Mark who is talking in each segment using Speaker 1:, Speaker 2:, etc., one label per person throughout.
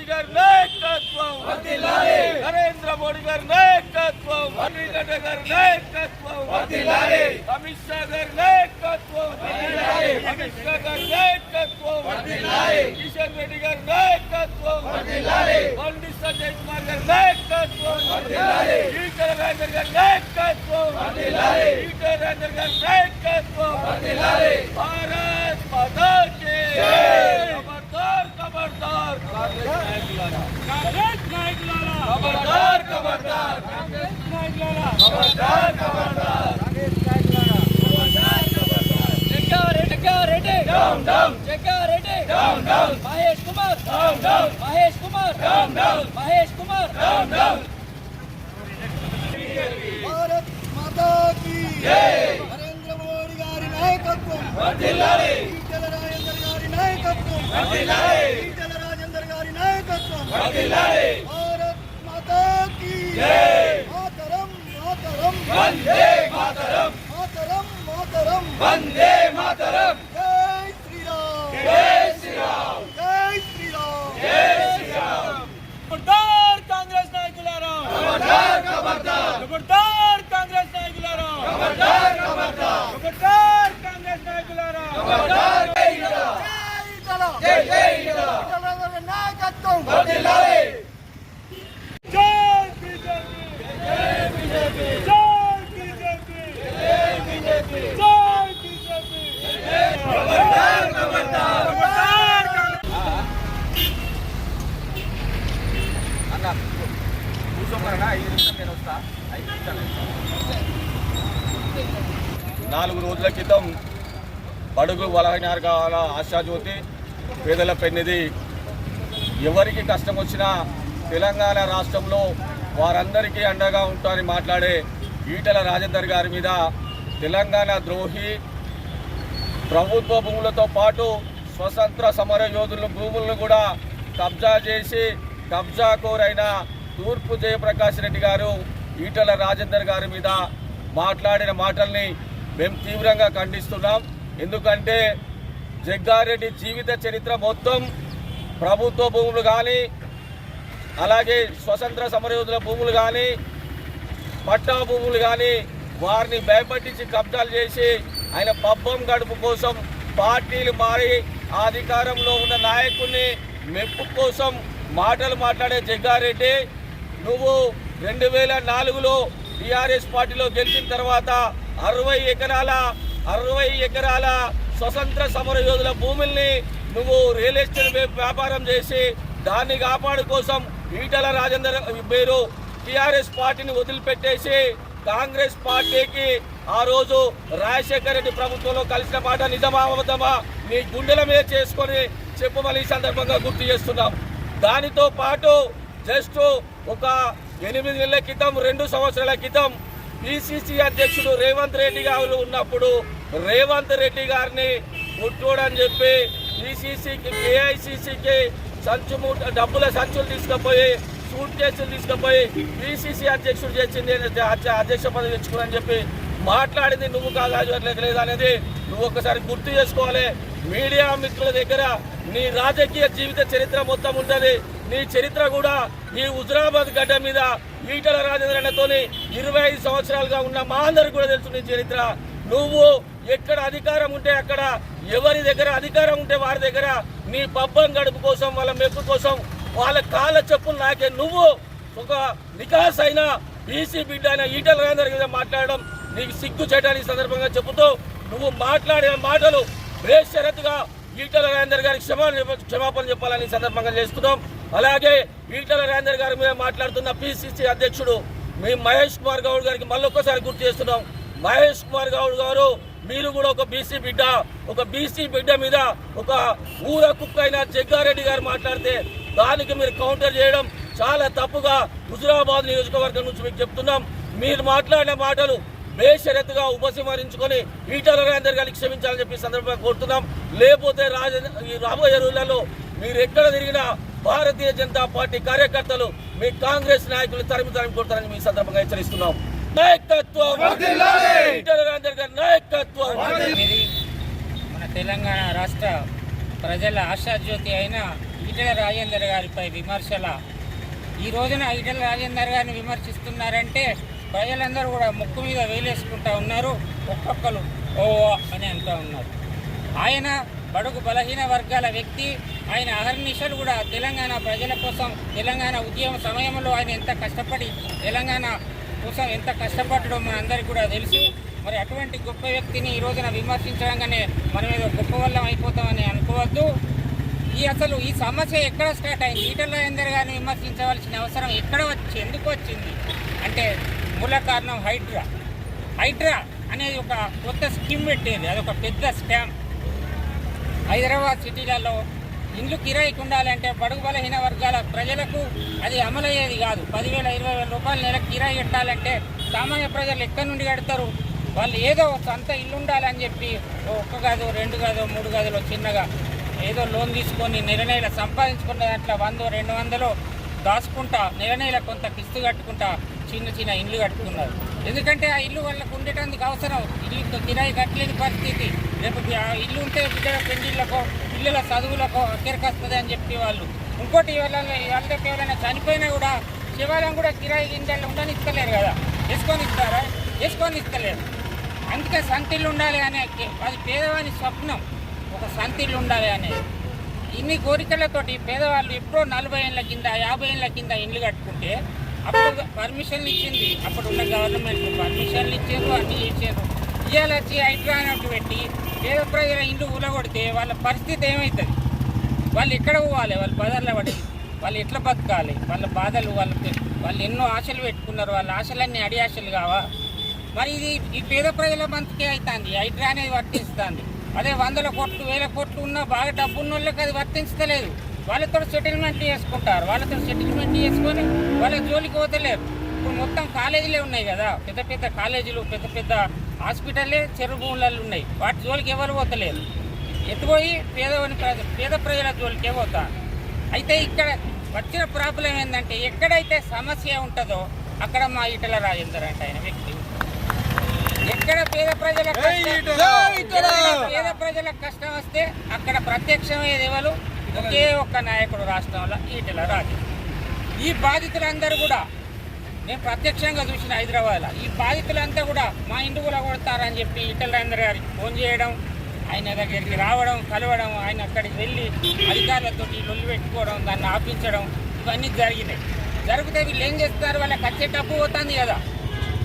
Speaker 1: మోడీ గారి నాయకత్వం, నరేంద్ర మోడీ గారి నాయకత్వం, అమిత్ గారి నాయకత్వం, అమిత్ షా గారి నాయకత్వం, అమిత్ షా గారి నాయకత్వం, కిషన్ రెడ్డి గారి నాయకత్వం, బండి సంజయ్ కుమార్ గారి నాయకత్వం, ఈటల రాజేందర్ గారి నాయకత్వం, ఈటల రాజేందర్ గారి నాయకత్వం, భారత్ మాతా కీ ఖబర్దార్ ఖబర్దార్ కాంగ్రెస్ నాయకులారా, ఖబర్దార్ ఖబర్దార్ కాంగ్రెస్ నాయకులారా, ఖబర్దార్ ఖబర్దార్ కాంగ్రెస్ నాయకులారా, ఖబర్దార్ ఖబర్దార్ Jaggareddy down down, Jaggareddy down down, Mahesh Kumar down down, Mahesh Kumar down down, Mahesh Kumar down down.
Speaker 2: Bharat Mata కీ జై. నరేంద్ర మోడీ గారి నాయకత్వం వర్ధిల్లాలి, ఈటల రాజేందర్ గారి నాయకత్వం వర్ధిల్లాలి, ఈటల రాజేందర్ గారి నాయకత్వం వర్ధిల్లాలి. భారత్ మాతా కీ జై. మాతరం మాతరం వందే మాతరం, మాతరం మాతరం వందే మాతరం. జై శ్రీరామ్, జై శ్రీరామ్, జై శ్రీరామ్, జై శ్రీరామ్.
Speaker 1: ఖబర్దార్ కాంగ్రెస్ నాయకులారా,
Speaker 2: ఖబర్దార్ ఖబర్దార్,
Speaker 1: ఖబర్దార్ కాంగ్రెస్ నాయకులారా,
Speaker 2: ఖబర్దార్ ఖబర్దార్,
Speaker 1: ఖబర్దార్ కాంగ్రెస్ నాయకులారా,
Speaker 2: ఖబర్దార్. జై ఈటల, జై జై ఈటల, ఈటల గారి నాయకత్వం వర్ధిల్లాలి.
Speaker 1: జై బీజేపీ, జై బీజేపీ, జై బీజేపీ, జై బీజేపీ, జై బీజేపీ.
Speaker 2: ఖబర్దార్ ఖబర్దార్,
Speaker 1: ఖబర్దార్
Speaker 3: అన్న కూర్చోమన్నా 5 నిమిషాలు నేను వస్తా. 5 నిమిషాలు. 4 రోజుల క్రితం బడుగు బలహీన వర్గాల ఆశాజ్యోతి, పేదల పెన్నిది, ఎవరికి కష్టం వచ్చినా తెలంగాణ రాష్ట్రంలో వారందరికీ అండగా ఉంటారని మాట్లాడే ఈటల రాజేందర్ గారి మీద తెలంగాణ ద్రోహి, ప్రభుత్వ భూములతో పాటు స్వతంత్ర సమర యోధుల భూములను కూడా కబ్జా చేసి కబ్జాకోరైన తూర్పు జయప్రకాష్ రెడ్డి గారు ఈటల రాజేందర్ గారి మీద మాట్లాడిన మాటల్ని మేము తీవ్రంగా ఖండిస్తున్నాం. ఎందుకంటే జగ్గారెడ్డి జీవిత చరిత్ర మొత్తం ప్రభుత్వ భూములు కానీ, అలాగే స్వతంత్ర సమరయోధుల భూములు కానీ, పట్టా భూములు కానీ వారిని భయపట్టించి కబ్జాలు చేసి ఆయన పబ్బం గడుపు కోసం పార్టీలు మారి ఆ అధికారంలో ఉన్న నాయకుడిని మెప్పు కోసం మాటలు మాట్లాడే జగ్గారెడ్డి, నువ్వు 2004లో టీఆర్ఎస్ పార్టీలో గెలిచిన తర్వాత 60 ఎకరాల స్వతంత్ర సమర యోధుల భూముల్ని నువ్వు రియల్ ఎస్టేట్ వ్యాపారం చేసి దాన్ని కాపాడు కోసం ఈటల రాజేందర్ మీరు టీఆర్ఎస్ పార్టీని వదిలిపెట్టేసి కాంగ్రెస్ పార్టీకి ఆ రోజు రాజశేఖర రెడ్డి ప్రభుత్వంలో కలిసిన మాట నిజమా అబద్ధమా నీ గుండెల మీద చేసుకొని చెప్పమని ఈ సందర్భంగా గుర్తు చేస్తున్నాం. దానితో పాటు జస్ట్ ఒక 8 నెలల క్రితం, 2 సంవత్సరాల క్రితం పిసిసి అధ్యక్షుడు రేవంత్ రెడ్డి గారు ఉన్నప్పుడు రేవంత్ రెడ్డి గారిని కొట్టుకోడని చెప్పి పిసిసికి, ఏఐసిసికి డబ్బుల సంచులు తీసుకుపోయి, సూట్ కేసులు తీసుకుపోయి పిసిసి అధ్యక్షుడు చేసింది, అధ్యక్ష పదవి తెచ్చుకోనని చెప్పి మాట్లాడింది నువ్వు కాదు లేదనేది నువ్వు ఒకసారి గుర్తు చేసుకోవాలి. మీడియా మిత్రుల దగ్గర నీ రాజకీయ జీవిత చరిత్ర మొత్తం ఉంటుంది. నీ చరిత్ర కూడా ఈ హుజరాబాద్ గడ్డ మీద ఈటల రాజేంద్రతోని 25 సంవత్సరాలుగా ఉన్న మా అందరికి కూడా తెలుసు నీ చరిత్ర. నువ్వు ఎక్కడ అధికారం ఉంటే అక్కడ, ఎవరి దగ్గర అధికారం ఉంటే వారి దగ్గర నీ పబ్బం గడుపు కోసం, వాళ్ళ మెప్పు కోసం వాళ్ళ కాళ్ళ చెప్పులు నాకే నువ్వు ఒక నికాస్ అయిన బీసీ బిడ్డ అయిన ఈటల రాజేందర్ మీద మాట్లాడడం నీకు సిగ్గు చేయడానికి సందర్భంగా చెబుతూ, నువ్వు మాట్లాడిన మాటలు బేషరతుగా ఈటల రాజేందర్ గారికి క్షమాపణ చెప్పాలని సందర్భంగా చేస్తున్నాం. అలాగే ఈటల రాజేందర్ గారి మీద మాట్లాడుతున్న పిసిసి అధ్యక్షుడు మీ మహేష్ కుమార్ గౌడ్ గారికి మళ్ళొక్కసారి గుర్తు చేస్తున్నాం. మహేష్ కుమార్ గౌడ్ గారు, మీరు కూడా ఒక బీసీ బిడ్డ మీద ఒక ఊర కుక్క అయిన జగ్గారెడ్డి గారు మాట్లాడితే దానికి మీరు కౌంటర్ చేయడం చాలా తప్పుగా హుజురాబాద్ నియోజకవర్గం నుంచి మీకు చెప్తున్నాం. మీరు మాట్లాడిన మాటలు బేషరతుగా ఉపసంహరించుకొని ఈటల రాజేందర్ గారిని క్షమించాలని చెప్పి సందర్భంగా కోరుతున్నాం. లేకపోతే రాబోయే రోజులలో మీరు ఎక్కడ తిరిగినా భారతీయ జనతా పార్టీ కార్యకర్తలు మీ కాంగ్రెస్ నాయకులు తరిమి కొడతారని మీ సందర్భంగా హెచ్చరిస్తున్నాం. నాయకత్వం ఈటల రాజేందర్ గారి నాయకత్వం.
Speaker 4: మన తెలంగాణ రాష్ట్ర ప్రజల ఆశాజ్యోతి అయిన ఈటెల రాజేందర్ గారిపై విమర్శల ఈ రోజున ఈటెల రాజేందర్ గారిని విమర్శిస్తున్నారంటే ప్రజలందరూ కూడా ముక్కు మీద వేలేసుకుంటూ ఉన్నారు, ఒక్కొక్కరు ఓ అని అంటూ ఉన్నారు. ఆయన బడుగు బలహీన వర్గాల వ్యక్తి. ఆయన అహర్నిశలు కూడా తెలంగాణ ప్రజల కోసం, తెలంగాణ ఉద్యమ సమయంలో ఆయన ఎంత కష్టపడి తెలంగాణ కోసం ఎంత కష్టపడడం మనందరికీ కూడా తెలుసు. మరి అటువంటి గొప్ప వ్యక్తిని ఈ రోజున విమర్శించడంగానే మనం ఏదో గొప్ప వల్లం అయిపోతామని అనుకోవద్దు. అసలు ఈ సమస్య ఎక్కడ స్టార్ట్ అయింది? ఈటెల రాజేందర్ గారిని విమర్శించవలసిన అవసరం ఎక్కడ ఎందుకు వచ్చింది అంటే మూల కారణం హైడ్రా అనేది ఒక కొత్త స్కీమ్ పెట్టేది. అదొక పెద్ద స్కామ్. హైదరాబాద్ సిటీలలో ఇండ్లు కిరాయికి ఉండాలంటే బడుగు బలహీన వర్గాల ప్రజలకు అది అమలయ్యేది కాదు. 10,000 20,000 రూపాయల నెలకు కిరాయి కట్టాలంటే సామాన్య ప్రజలు ఎక్కడి నుండి కడతారు? వాళ్ళు ఏదో సొంత ఇల్లు ఉండాలని చెప్పి 1 గదో 2 గదో 3 గదులు చిన్నగా ఏదో లోన్ తీసుకొని నెల సంపాదించుకున్న దాంట్లో 100-200 దాచుకుంటా నెల కొంత కిస్తు కట్టుకుంటా చిన్న ఇల్లు కట్టుకున్నారు. ఎందుకంటే ఆ ఇల్లు వాళ్ళకు ఉండేటందుకు అవసరం. ఇల్లు కిరాయి కట్టలేని పరిస్థితి. రేపు ఇల్లు ఉంటే బిడ్డల పెళ్లిళ్ళకో పిల్లల చదువులకో అక్కడికి వస్తుంది అని చెప్పి వాళ్ళు. ఇంకోటి వాళ్ళకి ఎవరైనా చనిపోయినా కూడా శివాలయం కూడా కిరాయి గింజలు ఉండని ఇస్తలేరు కదా. వేసుకొని ఇస్తలేరు. అందుకే సంతిల్లు ఉండాలి అనే అది పేదవాని స్వప్నం. ఒక సంతిల్లు ఉండాలి అనేది. ఇన్ని కోరికలతోటి పేదవాళ్ళు ఎప్పుడో 40 ఏళ్ళ కింద 50 ఏళ్ళ కింద ఇండ్లు కట్టుకుంటే అప్పుడు పర్మిషన్లు ఇచ్చింది. అప్పుడు ఉన్న గవర్నమెంట్ పర్మిషన్లు ఇచ్చారు, అన్నీ చేశారు. ఇవాళ వచ్చి హైడ్రా అన్నట్టు పెట్టి పేద ప్రజల ఇండ్లు ఊలగొడితే వాళ్ళ పరిస్థితి ఏమవుతుంది? వాళ్ళు ఎక్కడ పోవాలి? వాళ్ళు బజార్లో పడి వాళ్ళు ఎట్లా బతకాలి? వాళ్ళ బాధలు వాళ్ళు ఎన్నో ఆశలు పెట్టుకున్నారు. వాళ్ళ ఆశలన్నీ అడియాశలు కావా? మరి ఇది ఈ పేద ప్రజల బంతికే అవుతుంది. హైడ్రా అనేది వర్తిస్తుంది. అదే 100 కోట్లు 1000 కోట్లు ఉన్నా బాగా డబ్బు ఉన్న వాళ్ళకి అది వర్తించలేదు. వాళ్ళతో సెటిల్మెంట్ చేసుకుంటారు. వాళ్ళతో సెటిల్మెంట్ చేసుకొని వాళ్ళ జోలికి పోతలేరు. ఇప్పుడు మొత్తం కాలేజీలే ఉన్నాయి కదా, పెద్ద కాలేజీలు, పెద్ద హాస్పిటల్లే చెరువు భూములలో ఉన్నాయి. వాటి జోలికి ఎవరు పోతలేరు. ఎత్తుపోయి పేద ప్రజల జోలికే పోతారు. అయితే ఇక్కడ వచ్చిన ప్రాబ్లం ఏంటంటే ఎక్కడైతే సమస్య ఉంటుందో అక్కడ మా ఈటెల రాజేందర్ అంటే ఆయన వ్యక్తి. ఎక్కడ పేద ప్రజలకు కష్టం వస్తే అక్కడ ప్రత్యక్షమయ్యేది ఎవరు? ఒకే ఒక్క నాయకుడు రాష్ట్రంలో, ఈటెల రాజేందర్. ఈ బాధితులందరూ కూడా నేను ప్రత్యక్షంగా చూసిన హైదరాబాద్లో. ఈ బాధితులంతా కూడా మా ఇంటి కూడా కొడతారని చెప్పి ఈటెల రాజేందర్ గారికి ఫోన్ చేయడం, ఆయన దగ్గరికి రావడం, కలవడం, ఆయన అక్కడికి వెళ్ళి అధికారులతో లొల్లి పెట్టుకోవడం, దాన్ని ఆపించడం, ఇవన్నీ జరిగినాయి. జరిగితే వీళ్ళు ఏం చేస్తారు? వాళ్ళకి వచ్చే డబ్బు పోతుంది కదా,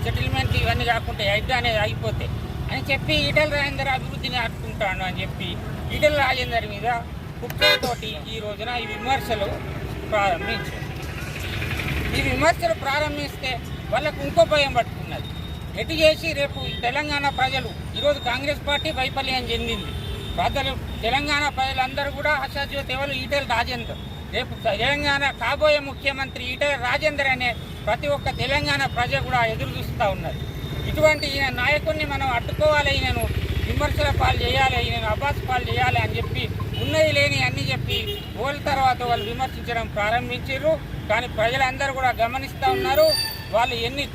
Speaker 4: సెటిల్మెంట్ ఇవన్నీ కాకుండా హైడ్రా అనేది ఆగిపోతే అని చెప్పి ఈటెల రాజేందర్ అభివృద్ధిని ఆడుకుంటాను అని చెప్పి ఈటెల రాజేందర్ మీద కుట్రతోటి ఈ రోజున ఈ విమర్శలు ప్రారంభించారు. ఈ విమర్శలు ప్రారంభిస్తే వాళ్ళకు ఇంకో భయం పట్టుకున్నది. ఎటు చేసి రేపు తెలంగాణ ప్రజలు ఈరోజు కాంగ్రెస్ పార్టీ వైఫల్యం చెందింది. తెలంగాణ ప్రజలందరూ కూడా ఆశాజ్యోతి ఎవరు? ఈటెల రాజేందర్. రేపు తెలంగాణ కాబోయే ముఖ్యమంత్రి ఈటెల రాజేందర్ అనే ప్రతి ఒక్క తెలంగాణ ప్రజ కూడా ఎదురు చూస్తూ ఉన్నారు. ఇటువంటి ఈయన నాయకుడిని మనం అడ్డుకోవాలి, ఈయనను విమర్శల పాలు చేయాలి, ఈయనను అబాస్ పాలు చేయాలి అని చెప్పి ఉన్నది లేని అన్నీ చెప్పి ఓల తర్వాత వాళ్ళు విమర్శించడం ప్రారంభించారు. కానీ ప్రజలందరూ కూడా గమనిస్తూ ఉన్నారు. వాళ్ళు ఎన్ని